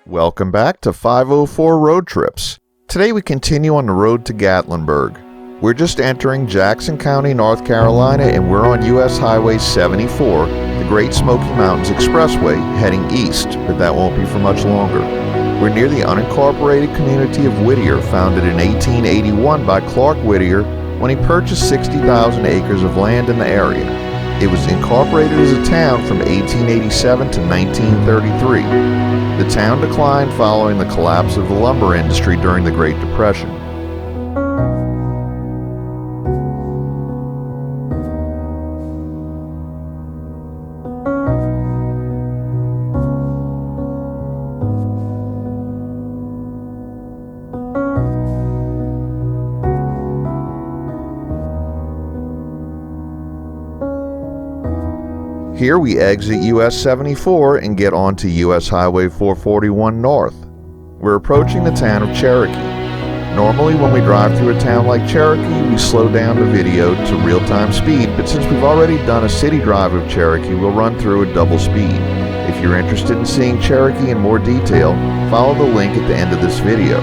Welcome back to 504 Road Trips. Today we continue on the road to Gatlinburg. We're just entering Jackson County, North Carolina, and we're on US Highway 74, the Great Smoky Mountains Expressway, heading east, but that won't be for much longer. We're near the unincorporated community of Whittier, founded in 1881 by Clark Whittier when he purchased 60,000 acres of land in the area. It was incorporated as a town from 1887 to 1933. The town declined following the collapse of the lumber industry during the Great Depression. Here we exit US 74 and get onto US Highway 441 North. We're approaching the town of Cherokee. Normally when we drive through a town like Cherokee, we slow down the video to real-time speed, but since we've already done a city drive of Cherokee, we'll run through at double speed. If you're interested in seeing Cherokee in more detail, follow the link at the end of this video.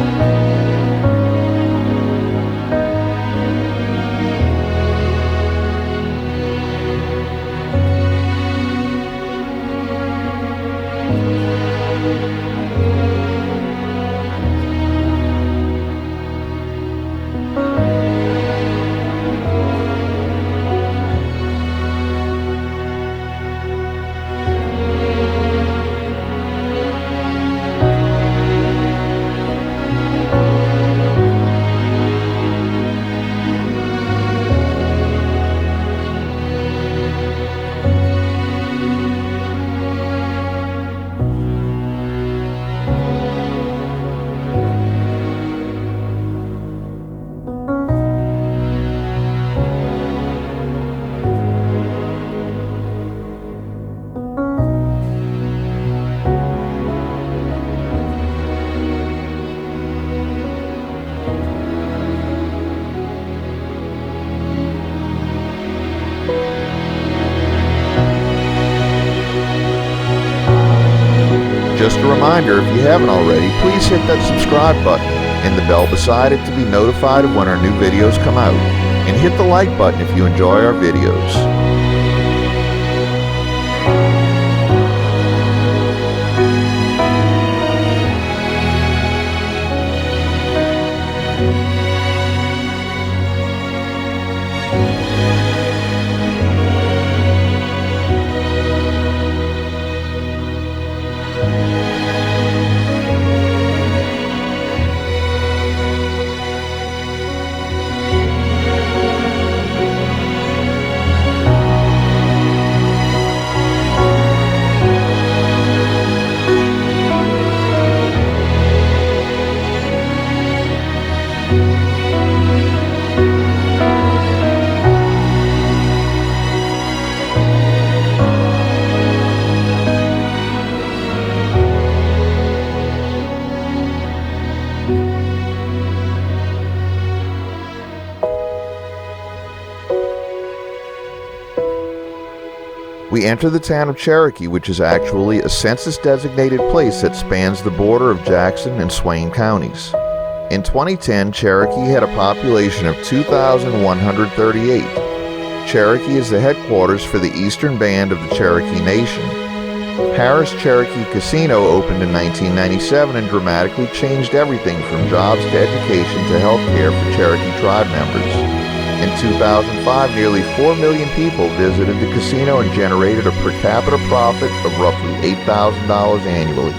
Just a reminder, if you haven't already, please hit that subscribe button and the bell beside it to be notified of when our new videos come out. And hit the like button if you enjoy our videos. We enter the town of Cherokee, which is actually a census-designated place that spans the border of Jackson and Swain counties. In 2010, Cherokee had a population of 2,138. Cherokee is the headquarters for the Eastern Band of the Cherokee Nation. Harris Cherokee Casino opened in 1997 and dramatically changed everything from jobs to education to health care for Cherokee tribe members. In 2005, nearly 4 million people visited the casino and generated a per capita profit of roughly $8,000 annually.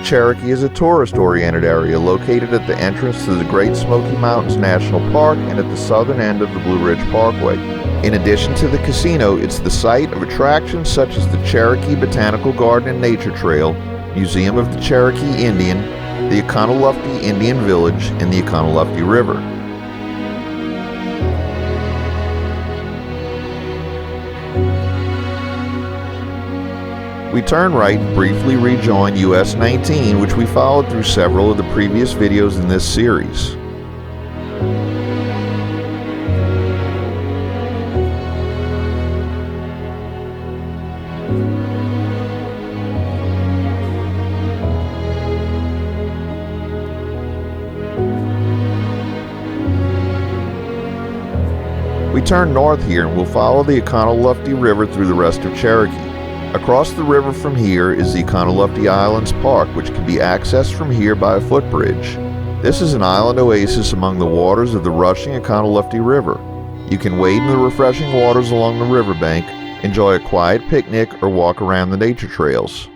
Cherokee is a tourist-oriented area located at the entrance to the Great Smoky Mountains National Park and at the southern end of the Blue Ridge Parkway. In addition to the casino, it's the site of attractions such as the Cherokee Botanical Garden and Nature Trail, Museum of the Cherokee Indian, the Oconoluftee Indian Village, and the Oconoluftee River. We turn right and briefly rejoin US 19, which we followed through several of the previous videos in this series. turn north here and we'll follow the Oconoluftee River through the rest of Cherokee. Across the river from here is the Oconoluftee Islands Park, which can be accessed from here by a footbridge. This is an island oasis among the waters of the rushing Oconoluftee River. You can wade in the refreshing waters along the riverbank, enjoy a quiet picnic, or walk around the nature trails.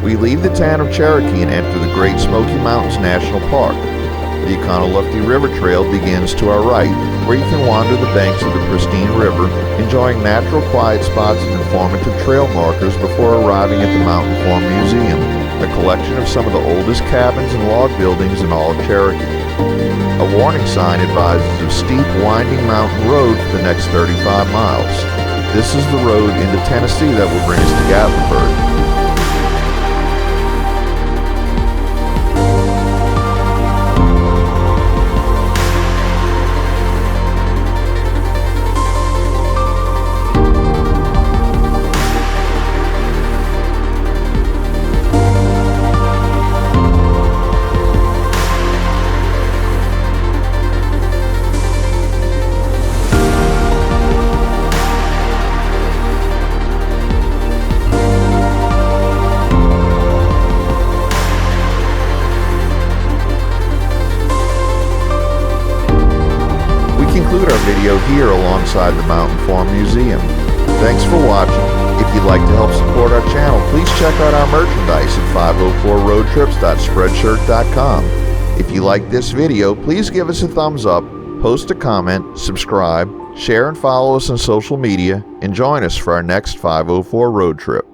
We leave the town of Cherokee and enter the Great Smoky Mountains National Park. The Oconoluftee River Trail begins to our right, where you can wander the banks of the pristine river, enjoying natural quiet spots and informative trail markers before arriving at the Mountain Farm Museum, a collection of some of the oldest cabins and log buildings in all of Cherokee. A warning sign advises of steep, winding mountain road for the next 35 miles. This is the road into Tennessee that will bring us to Gatlinburg. Conclude our video here alongside the Mountain Farm Museum. Thanks for watching. If you'd like to help support our channel, please check out our merchandise at 504roadtrips.spreadshirt.com. If you like this video, please give us a thumbs up, post a comment, subscribe, share and follow us on social media, and join us for our next 504 road trip.